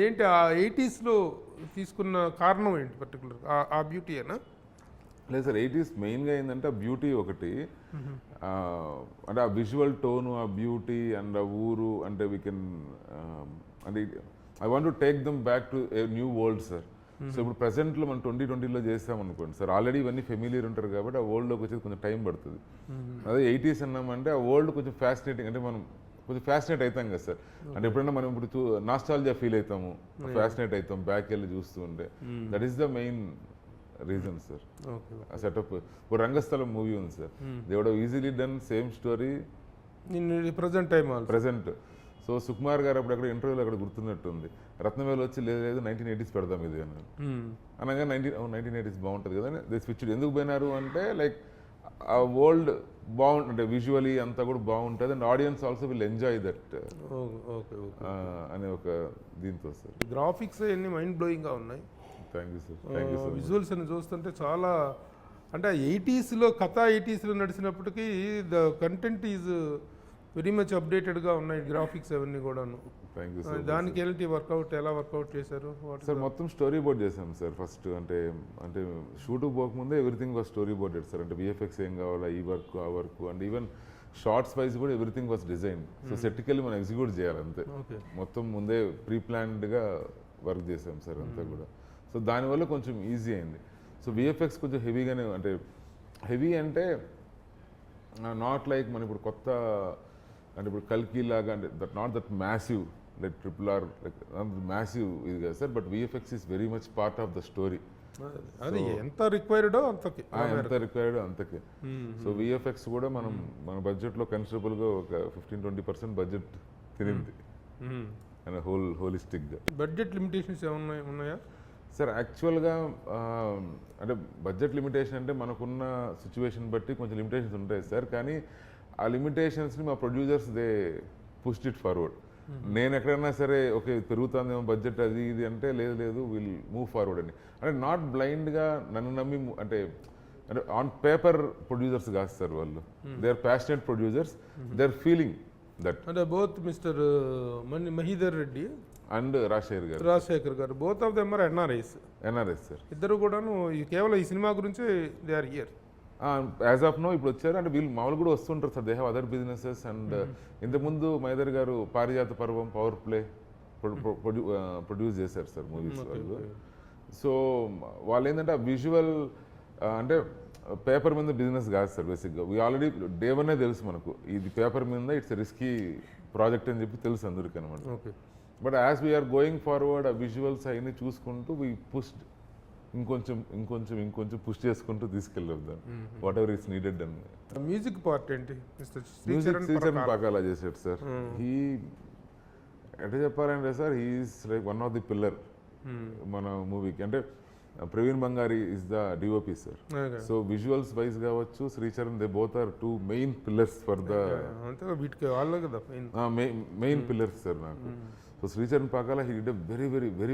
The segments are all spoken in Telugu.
ఏంటి ఆ 80స్లో తీసుకున్న కారణం ఏంటి పర్టికులర్ ఆ బ్యూటీయేనా? లేదు సార్, 80s మెయిన్గా ఏంటంటే ఆ బ్యూటీ ఒకటి, అంటే ఆ విజువల్ టోను, ఆ బ్యూటీ అండ్ ఆ ఊరు, అంటే వీ కెన్ అంటే I want to take them back to a new world sir. So ఇప్పుడు ప్రజెంట్లో మనం 2020లో చేస్తామనుకోండి సార్, ఆల్రెడీ ఇవన్నీ ఫెమిలియర్ ఉంటారు కాబట్టి ఆ వరల్డ్లోకి వచ్చేది కొంచెం టైం పడుతుంది. అదే 80s అన్నామంటే ఆ వరల్డ్ కొంచెం ఫ్యాసినేటింగ్, అంటే మనం కొంచెం ఫ్యాసినేట్ అవుతాం కదా సార్. అంటే ఎప్పుడైనా మనం ఇప్పుడు నాస్టాలజియా ఫీల్ అవుతాము, ఫ్యాసినేట్ అవుతాం బ్యాక్ వెళ్ళి చూస్తూ ఉంటే. That is the main reason sir. ఆ సెటప్ ఇప్పుడు రంగస్థలం మూవీ ఉంది sir, they would have easily done same story in present time present. So Sukumar garu అప్పుడు అక్కడ ఇంటర్వ్యూలో అక్కడ గుర్తున్నట్టుంది, రత్నవేలు వచ్చి లేదు 1980s పెడదాం ఇది అని అనగా 1980s బాగుంటుంది కదా అని దే స్విచ్. ఎందుకు పోయినారు అంటే లైక్ ఆ వరల్డ్ బాగుంటుంది, విజువలీ అంతా కూడా బాగుంటుంది and audience also will enjoy that అనే ఒక దీంతో సార్. గ్రాఫిక్స్ అన్ని మైండ్ బ్లోయింగ్గా ఉన్నాయి. Thank you sir, thank you sir. Visuals అని చూస్తుంటే చాలా, అంటే 80స్లో కథ 80స్లో నడిచినప్పటికీ the content is very much అప్డేటెడ్గా ఉన్నాయి, గ్రాఫిక్స్ అవన్నీ కూడాను. Thank you sir. దానికి ఏంటి వర్కౌట్, ఎలా వర్కౌట్ చేశారు సార్? మొత్తం స్టోరీ బోర్డ్ చేసాం సార్ ఫస్ట్. అంటే అంటే షూట్కి పోకముందే everything was storyboarded sir. అంటే విఎఫ్ఎక్స్ ఏం కావాలా, ఈ వర్క్ ఆ work, and even shorts wise కూడా ఎవ్రీథింగ్ వాజ్ డిజైన్. సో సెట్కి వెళ్ళి మనం ఎగ్జిక్యూట్ చేయాలి అంతే. మొత్తం ముందే ప్రీ ప్లాన్డ్గా వర్క్ చేసాం సార్ అంతా కూడా. సో దానివల్ల కొంచెం ఈజీ అయింది. సో విఎఫ్ఎక్స్ కొంచెం హెవీగానే, అంటే హెవీ అంటే నాట్ లైక్ మన ఇప్పుడు కొత్త, అంటే ఇప్పుడు కల్కి లాగా, అంటే that not that massive like RRR like massive ఇది కదా sir. But VFX is very much part of the story. అది ఎంత రిక్వైర్డో అంతకి, ఎంత రిక్వైర్డో అంతకే. సో విఎఫ్ఎక్స్ కూడా మనం మన బడ్జెట్లో కన్సిడరబుల్గా ఒక 15-20% బడ్జెట్ తినింది అండ్ హోలిస్టిక్గా. బడ్జెట్ లిమిటేషన్స్ ఏమన్నా ఉన్నాయా సార్? యాక్చువల్గా అంటే బడ్జెట్ లిమిటేషన్ అంటే మనకున్న సిచ్యువేషన్ బట్టి కొంచెం లిమిటేషన్స్ ఉంటాయి సార్. కానీ ఆ లిమిటేషన్స్ని మా producers they pushed it forward. నేను ఎక్కడైనా సరే ఓకే పెరుగుతుందేమో బడ్జెట్ అది ఇది అంటే లేదు విల్ మూవ్ ఫార్వర్డ్ అని. అంటే నాట్ బ్లైండ్గా నన్ను నమ్మి, అంటే అంటే ఆన్ పేపర్ ప్రొడ్యూసర్స్ కాదు సార్ వాళ్ళు. They are passionate producers, they are feeling that. అంటే both mister Mahidhar Reddy and Rajasekhar garu both of them are NRIs sir. ఇద్దరు కూడాను కేవలం ఈ సినిమా గురించి they are here as of now ఇప్పుడు వచ్చారు. అంటే వీళ్ళు మామూలు కూడా వస్తుంటారు sir, they have other businesses. And ఇంతకుముందు Mahedhar garu Parijatha Parvam, power play produce చేశారు సార్ మూవీస్ వాళ్ళు. సో వాళ్ళు ఏంటంటే ఆ విజువల్, అంటే పేపర్ మీద బిజినెస్ కాదు సార్ బేసిక్గా. వీ ఆల్రెడీ డే వన్నే తెలుసు మనకు ఇది పేపర్ మీద ఇట్స్ రిస్కీ ప్రాజెక్ట్ అని చెప్పి తెలుసు అందరికీ అనమాట. But as we are going forward ఆ విజువల్స్ అవన్నీ చూసుకుంటూ వీ పుష్డ్ ఇంకొంచెం పుష్ చేసుకుంటూ తీసుకెళ్ళాం వాట్ ఎవర్ ఇట్స్ నీడెడ్ అని. మ్యూజిక్ పార్ట్ ఏంటి? శ్రీచరణ్ పాకాలా చేశాడు సార్. హీ ఎట్లా చెప్పాలంటే sir, he is like one of the pillar మన మూవీకి. అంటే Praveen Bangari is the DOP sir. So visuals wise కావచ్చు, Sricharan, they both are two main pillars for the main pillars sir నాకు. So Sricharan పాకాలా he did a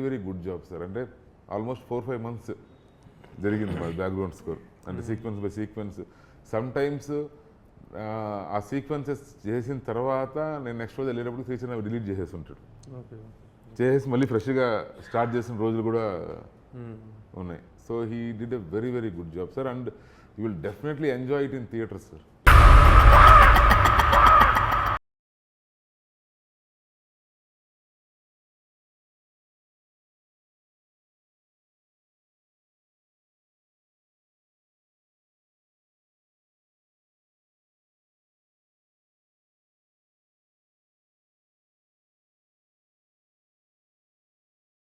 very good job sir. అంటే ఆల్మోస్ట్ 4-5 months జరిగింది మా బ్యాక్గ్రౌండ్ స్కోర్. అంటే sequence by sequence. Some times ఆ సీక్వెన్సెస్ చేసిన తర్వాత నేను నెక్స్ట్ రోజు వెళ్ళేటప్పుడు శ్రీచరణ్ అవి డిలీట్ చేసేసి ఉంటాడు, చేసేసి మళ్ళీ ఫ్రెష్గా స్టార్ట్ చేసిన రోజులు కూడా ఉన్నాయి. So he did a very good job sir. And you will definitely enjoy it in theatre sir.